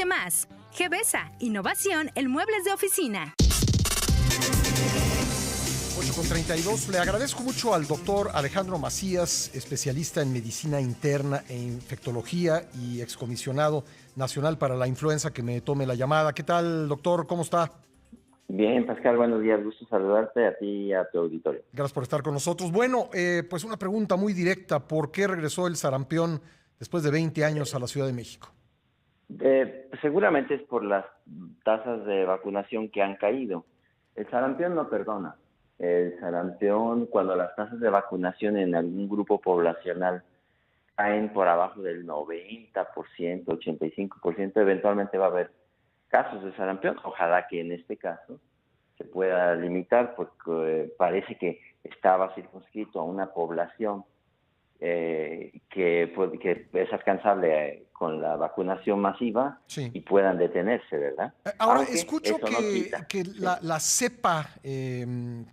Más. GBESA, innovación en muebles de oficina. 8:32. Le agradezco mucho al doctor Alejandro Macías, especialista en medicina interna e infectología y excomisionado nacional para la influenza, que me tome la llamada. ¿Qué tal, doctor? ¿Cómo está? Bien, Pascal, buenos días. Gusto saludarte a ti y a tu auditorio. Gracias por estar con nosotros. Bueno, pues una pregunta muy directa. ¿Por qué regresó el sarampión después de 20 años a la Ciudad de México? Seguramente es por las tasas de vacunación que han caído. El sarampión no perdona. El sarampión, cuando las tasas de vacunación en algún grupo poblacional caen por abajo del 90%, 85%, eventualmente va a haber casos de sarampión. Ojalá que en este caso se pueda limitar, porque parece que estaba circunscrito a una población que es alcanzable con la vacunación masiva, sí, y puedan detenerse, ¿verdad? Ahora, escucho que sí, la cepa en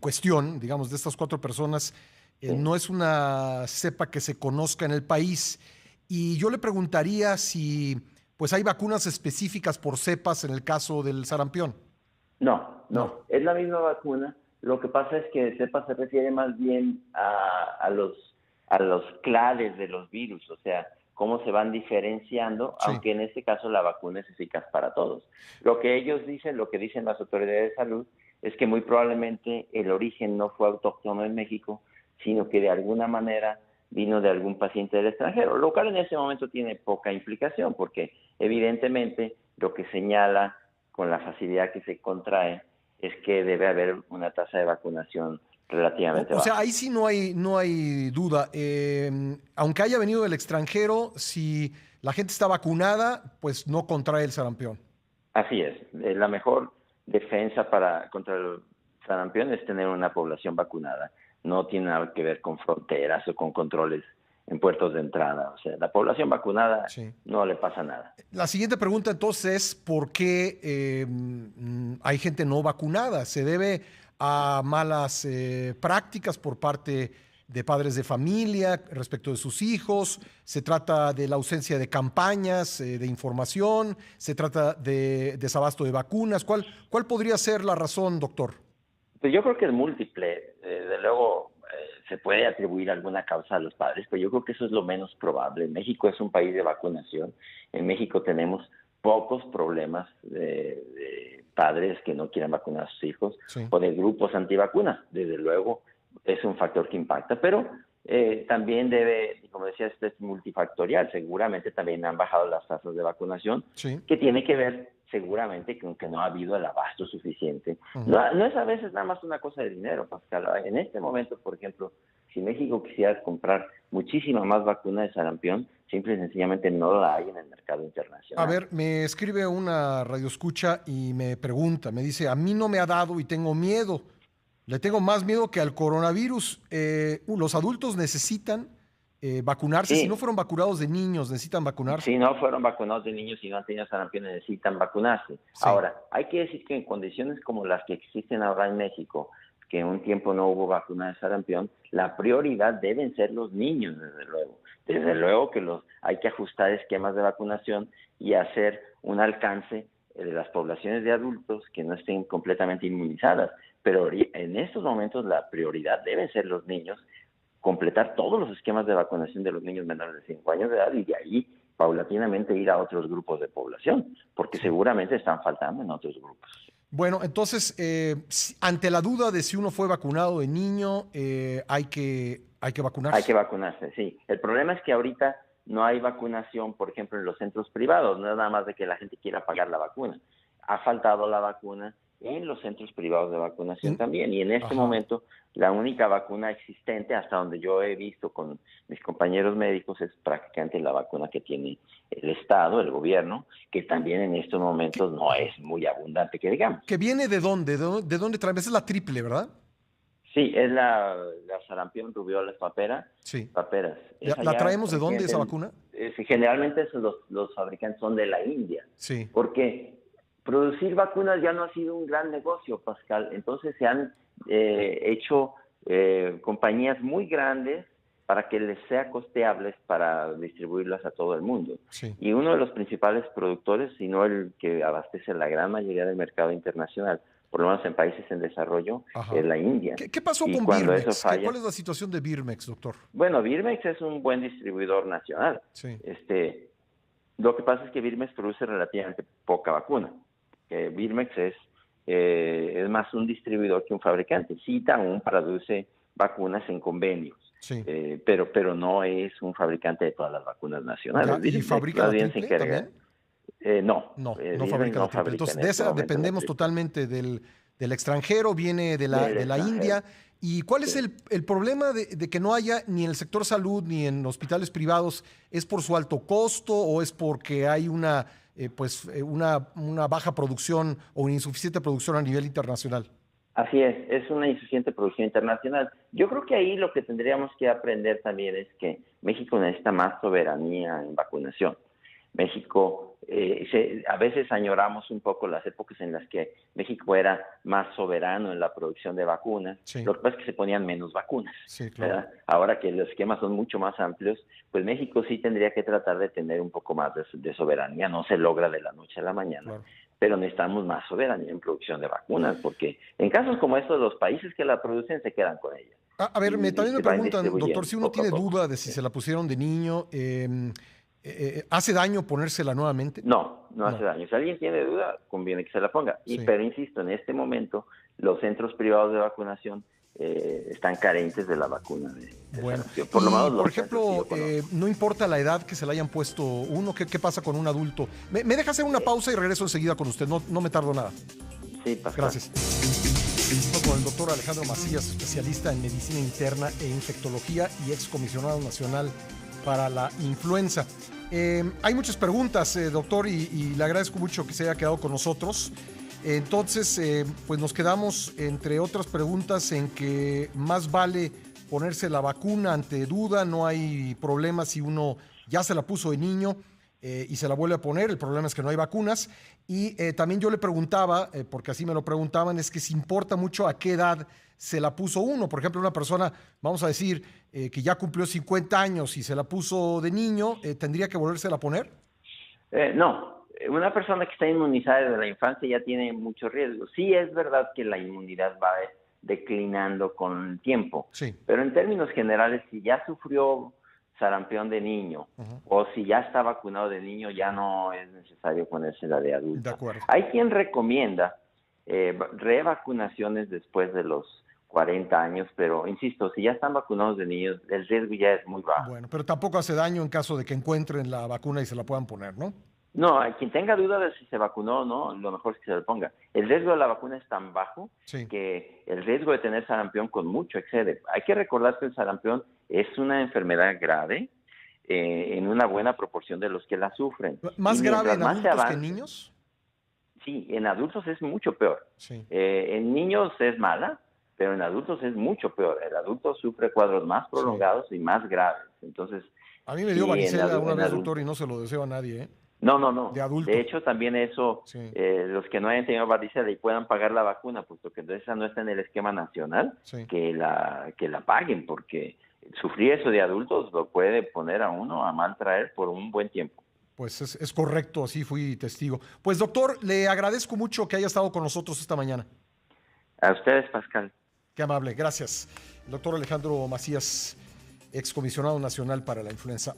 cuestión, digamos, de estas 4 personas, sí, no es una cepa que se conozca en el país. Y yo le preguntaría si pues hay vacunas específicas por cepas en el caso del sarampión. No. Es la misma vacuna. Lo que pasa es que cepa se refiere más bien a los clades de los virus, o sea, cómo se van diferenciando, sí, aunque en este caso la vacuna es eficaz para todos. Lo que ellos dicen, lo que dicen las autoridades de salud, es que muy probablemente el origen no fue autóctono en México, sino que de alguna manera vino de algún paciente del extranjero, lo cual en ese momento tiene poca implicación, porque evidentemente lo que señala con la facilidad que se contrae es que debe haber una tasa de vacunación relativamente baja. O sea, ahí sí no hay duda. Aunque haya venido del extranjero, si la gente está vacunada, pues no contrae el sarampión. Así es. La mejor defensa contra el sarampión es tener una población vacunada. No tiene nada que ver con fronteras o con controles en puertos de entrada. O sea, la población vacunada, sí, no le pasa nada. La siguiente pregunta entonces es ¿por qué hay gente no vacunada? ¿Se debe a malas prácticas por parte de padres de familia respecto de sus hijos? ¿Se trata de la ausencia de campañas de información? ¿Se trata de desabasto de vacunas? ¿Cuál podría ser la razón, doctor? Pues yo creo que es múltiple. De luego se puede atribuir alguna causa a los padres, pero yo creo que eso es lo menos probable. México es un país de vacunación. En México tenemos pocos problemas de padres que no quieran vacunar a sus hijos, sí, o de grupos antivacunas. Desde luego es un factor que impacta, pero también como decía, esto es multifactorial. Seguramente también han bajado las tasas de vacunación, sí, que tiene que ver seguramente con que no ha habido el abasto suficiente. Uh-huh. No es a veces nada más una cosa de dinero, Pascal. En este momento, por ejemplo, si México quisiera comprar muchísima más vacuna de sarampión, simple y sencillamente no la hay en el mercado internacional. A ver, me escribe una radioescucha y me pregunta, me dice, a mí no me ha dado y tengo miedo. Le tengo más miedo que al coronavirus. Los adultos necesitan vacunarse. Sí. Si no fueron vacunados de niños, necesitan vacunarse. Si no fueron vacunados de niños y no han tenido sarampión, necesitan vacunarse. Sí. Ahora, hay que decir que en condiciones como las que existen ahora en México, que en un tiempo no hubo vacuna de sarampión, la prioridad deben ser los niños, desde luego. Desde luego que hay que ajustar esquemas de vacunación y hacer un alcance de las poblaciones de adultos que no estén completamente inmunizadas. Pero en estos momentos la prioridad deben ser los niños, completar todos los esquemas de vacunación de los niños menores de 5 años de edad y de ahí paulatinamente ir a otros grupos de población, porque seguramente están faltando en otros grupos. Bueno, entonces, ante la duda de si uno fue vacunado de niño, hay que vacunarse. Hay que vacunarse, sí. El problema es que ahorita no hay vacunación, por ejemplo, en los centros privados. No es nada más de que la gente quiera pagar la vacuna. Ha faltado la vacuna en los centros privados de vacunación también. Y en este momento, la única vacuna existente, hasta donde yo he visto con mis compañeros médicos, es prácticamente la vacuna que tiene el Estado, el gobierno, que también en estos momentos no es muy abundante, que digamos. ¿Que viene de dónde? ¿De dónde trae? Es la triple, ¿verdad? Sí, es la sarampión, rubiola, paperas. Sí. Paperas. ¿La traemos de dónde, esa vacuna? Generalmente los fabricantes son de la India. Sí. Porque producir vacunas ya no ha sido un gran negocio, Pascal. Entonces se han hecho compañías muy grandes para que les sea costeables para distribuirlas a todo el mundo. Sí. Y uno de los principales productores, si no el que abastece la gran mayoría del mercado internacional, por lo menos en países en desarrollo, Ajá. es la India. ¿Qué pasó Y con cuando Birmex? eso falla, ¿Cuál es la situación de Birmex, doctor? bueno, Birmex es un buen distribuidor nacional. Sí. Lo que pasa es que Birmex produce relativamente poca vacuna. Birmex es más un distribuidor que un fabricante. Sí, aún produce vacunas en convenios, Sí. pero no es un fabricante de todas las vacunas nacionales. ¿Y fabrica la bien se triple encarga. también? No, No Birmex fabrica la triple. fabrica Entonces, en de este esa momento la dependemos triple. totalmente del extranjero, viene de la extranjero. India. ¿Y cuál es Sí. el problema de que no haya ni en el sector salud ni en hospitales privados? ¿Es por su alto costo o es porque hay una baja producción o una insuficiente producción a nivel internacional? Así es una insuficiente producción internacional. Yo creo que ahí lo que tendríamos que aprender también es que México necesita más soberanía en vacunación. México, a veces añoramos un poco las épocas en las que México era más soberano en la producción de vacunas. Sí. Lo que pasa es que se ponían menos vacunas. Sí, claro. ¿Verdad? Ahora que los esquemas son mucho más amplios, pues México sí tendría que tratar de tener un poco más de soberanía. No se logra de la noche a la mañana. Claro. Pero necesitamos más soberanía en producción de vacunas, porque en casos como estos, los países que la producen se quedan con ella. A ver, también me preguntan, doctor, si uno tiene duda de si Sí. se la pusieron de niño, ¿hace daño ponérsela nuevamente? No hace daño. Si alguien tiene duda, conviene que se la ponga. Sí. Pero insisto, en este momento los centros privados de vacunación están carentes de la vacuna de Bueno, sarampión. Por lo menos por ejemplo, centros no importa la edad que se le hayan puesto uno, ¿qué pasa con un adulto? Me deja hacer una pausa y regreso enseguida con usted, no me tardo nada. Sí, Pascal. Gracias. Estoy con el doctor Alejandro Macías, especialista en medicina interna e infectología y excomisionado nacional para la influenza. Hay muchas preguntas, doctor, y le agradezco mucho que se haya quedado con nosotros. Entonces, pues nos quedamos, entre otras preguntas, en que más vale ponerse la vacuna ante duda, no hay problema si uno ya se la puso de niño y se la vuelve a poner, el problema es que no hay vacunas. Y también yo le preguntaba, porque así me lo preguntaban, es que si importa mucho a qué edad se la puso uno. Por ejemplo, una persona, vamos a decir, que ya cumplió 50 años y se la puso de niño, ¿tendría que volvérsela a poner? No. Una persona que está inmunizada desde la infancia ya tiene mucho riesgo. Sí es verdad que la inmunidad va declinando con el tiempo, sí. Pero en términos generales, si ya sufrió sarampión de niño o si ya está vacunado de niño, ya no es necesario ponérsela de adulto. De acuerdo. Hay quien recomienda revacunaciones después de los 40 años, pero insisto, si ya están vacunados de niños, el riesgo ya es muy bajo. Bueno, pero tampoco hace daño en caso de que encuentren la vacuna y se la puedan poner, ¿no? No, quien tenga duda de si se vacunó o no, lo mejor es que se lo ponga. El riesgo de la vacuna es tan bajo que el riesgo de tener sarampión con mucho excede. Hay que recordar que el sarampión es una enfermedad grave en una buena proporción de los que la sufren. ¿Más grave en adultos que en niños? Sí, en adultos es mucho peor. Sí. En niños es mala, pero en adultos es mucho peor. El adulto sufre cuadros más prolongados y más graves. Entonces, a mí me dio varicela una vez, doctor, y no se lo deseo a nadie, ¿eh? No. De adulto. De hecho, también eso, los que no hayan tenido varicela y puedan pagar la vacuna, puesto que entonces esa no está en el esquema nacional, que la paguen, porque sufrir eso de adultos lo puede poner a uno a mal traer por un buen tiempo. Pues es correcto, así fui testigo. Pues doctor, le agradezco mucho que haya estado con nosotros esta mañana. A ustedes, Pascal. Qué amable, gracias. El doctor Alejandro Macías, excomisionado nacional para la influenza.